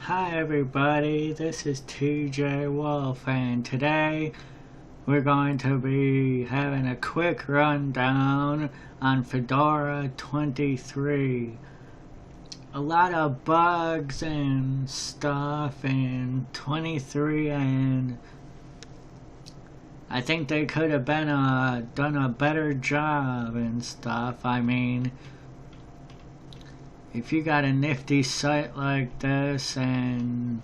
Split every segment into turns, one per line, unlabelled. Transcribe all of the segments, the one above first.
Hi everybody, this is TJ Wolf, and today we're going to be having a quick rundown on Fedora 23. A lot of bugs and stuff in 23, and I think they could have been done a better job and stuff. I mean, if you got a nifty site like this and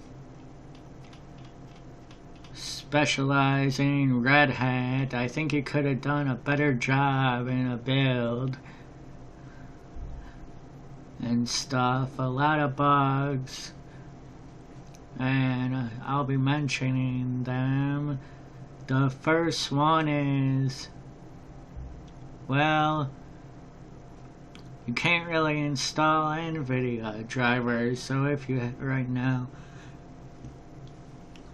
specializing Red Hat, I think you could have done a better job in a build and stuff. A lot of bugs, and I'll be mentioning them. The first one is, well, you can't really install nvidia drivers, so if you right now,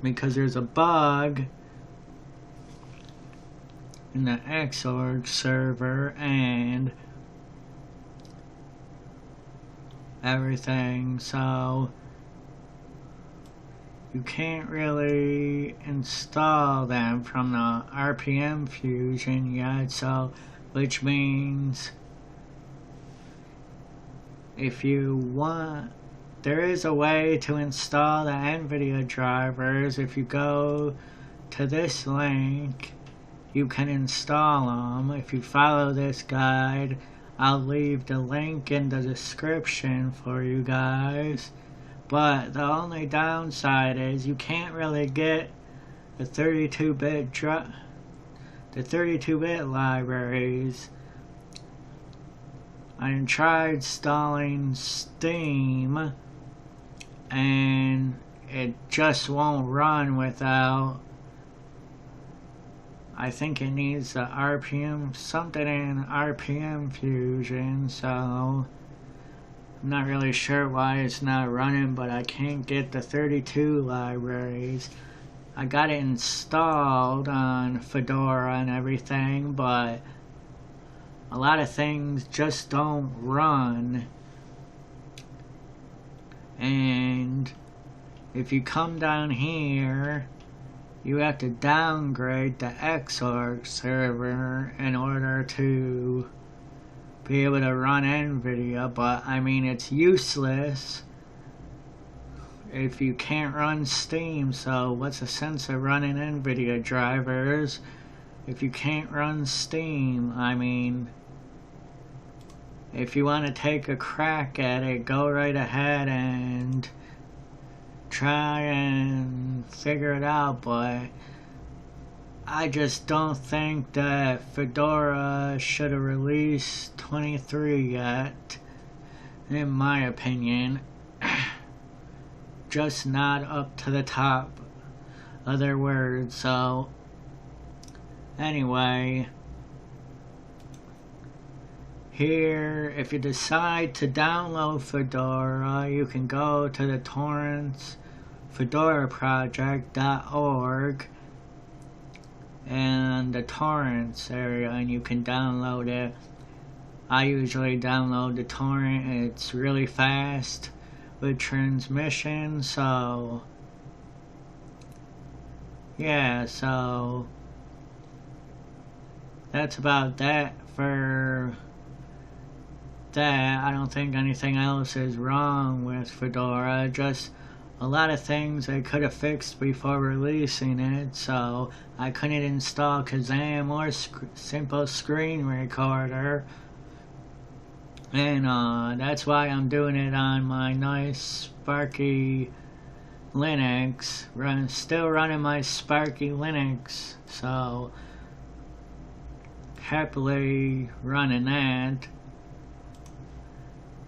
because there's a bug in the Xorg server and everything, so you can't really install them from the RPMfusion yet, so which means if you want, there is a way to install the NVIDIA drivers. If you go to this link, you can install them. If you follow this guide, I'll leave the link in the description for you guys. But the only downside is you can't really get the 32-bit libraries. I tried installing Steam and it just won't run without, I think it needs the something in RPMfusion, so I'm not really sure why it's not running, but I can't get the 32 libraries. I got it installed on Fedora and everything, but a lot of things just don't run. And if you come down here, you have to downgrade the Xorg server in order to be able to run NVIDIA, but I mean, it's useless if you can't run Steam, so what's the sense of running NVIDIA drivers if you can't run Steam? I mean, if you want to take a crack at it, go right ahead and try and figure it out, but I just don't think that Fedora should have released 23 yet, in my opinion. Just not up to the top of their words. So anyway, here, if you decide to download Fedora, you can go to the torrents fedoraproject.org and the torrents area, and you can download it. I usually download the torrent. It's really fast with transmission, so yeah, so that's about that for that. I don't think anything else is wrong with Fedora, just a lot of things they could have fixed before releasing it, so I couldn't install Kazam or Simple Screen Recorder, and that's why I'm doing it on my nice Sparky Linux, still running my Sparky Linux, so happily running that.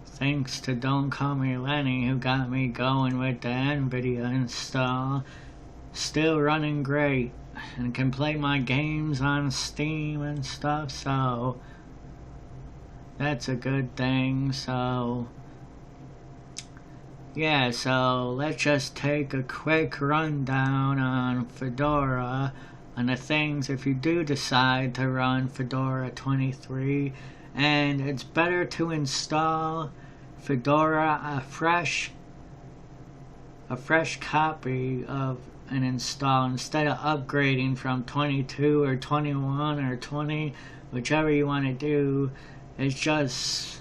Thanks to Don't Call Me Lenny, who got me going with the NVIDIA install. Still running great, and can play my games on Steam and stuff, so that's a good thing. So yeah, so let's just take a quick rundown on Fedora, on the things if you do decide to run Fedora 23, and it's better to install Fedora afresh a fresh copy of an install instead of upgrading from 22 or 21 or 20, whichever you want to do. It's just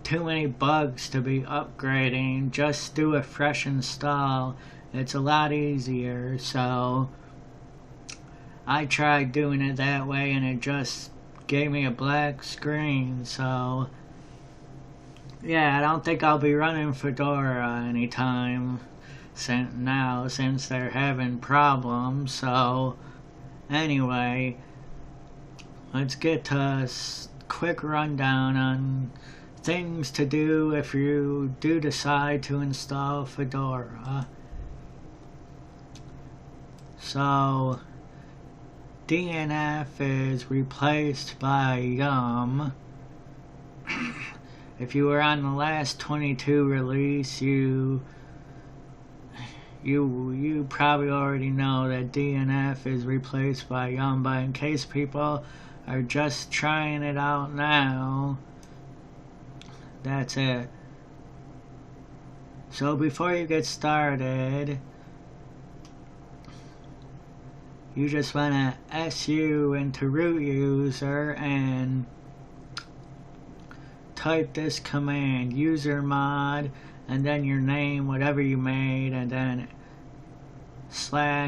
too many bugs to be upgrading. Just do a fresh install. It's a lot easier. So I tried doing it that way and it just gave me a black screen. So yeah, I don't think I'll be running Fedora anytime since they're having problems. So anyway, let's get to a quick rundown on things to do if you do decide to install Fedora. So DNF is replaced by yum. If you were on the last 22 release, you probably already know that DNF is replaced by yum, but in case people are just trying it out now, that's it. So before you get started, you just want to su into root user and type this command, usermod, and then your name, whatever you made, and then /a/G/wheel,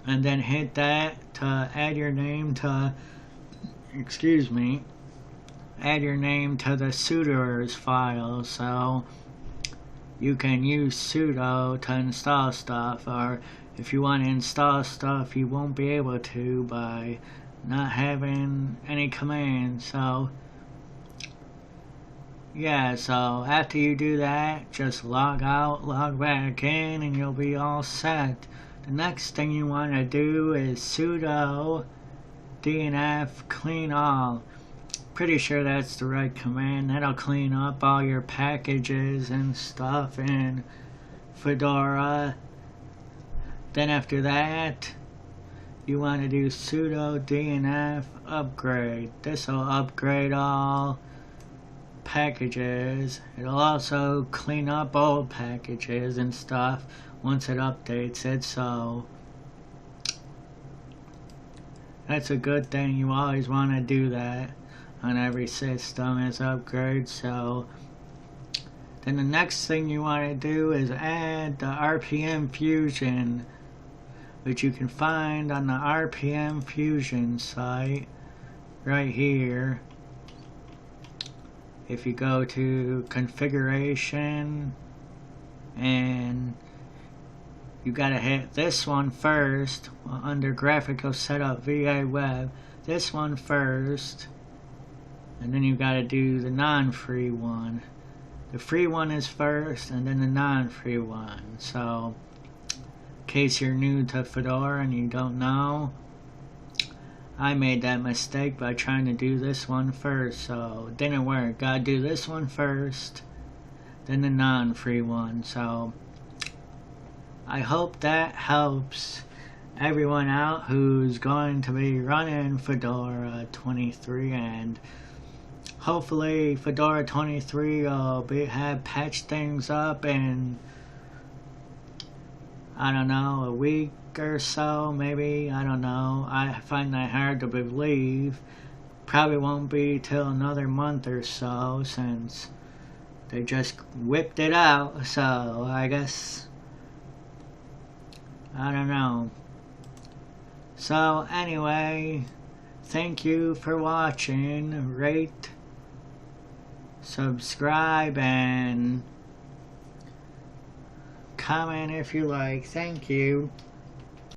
and then hit that to add your name to, add your name to the sudoers file. So you can use sudo to install stuff, or if you want to install stuff you won't be able to by not having any commands. So yeah, so after you do that, just log out, log back in, and you'll be all set. The next thing you want to do is sudo dnf clean all. Pretty sure that's the right command. That'll clean up all your packages and stuff in Fedora. Then after that, you want to do sudo dnf upgrade. This will upgrade all packages. It'll also clean up old packages and stuff once it updates it. So that's a good thing. You always want to do that on every system as upgrade. So then the next thing you want to do is add the RPMfusion, which you can find on the RPMfusion site right here. If you go to configuration, and you gotta hit this one first under graphical setup VA web, this one first, and then you gotta do the non-free one. The free one is first and then the non-free one. So in case you're new to Fedora and you don't know, I made that mistake by trying to do this one first, so it didn't work. Gotta do this one first, then the non-free one. So I hope that helps everyone out who's going to be running Fedora 23, and hopefully Fedora 23 will have patched things up in, I don't know, a week or so, maybe. I don't know. I find that hard to believe. Probably won't be till another month or so, since they just whipped it out. So I guess, I don't know. So anyway, thank you for watching. Rate, subscribe, and comment if you like. Thank you.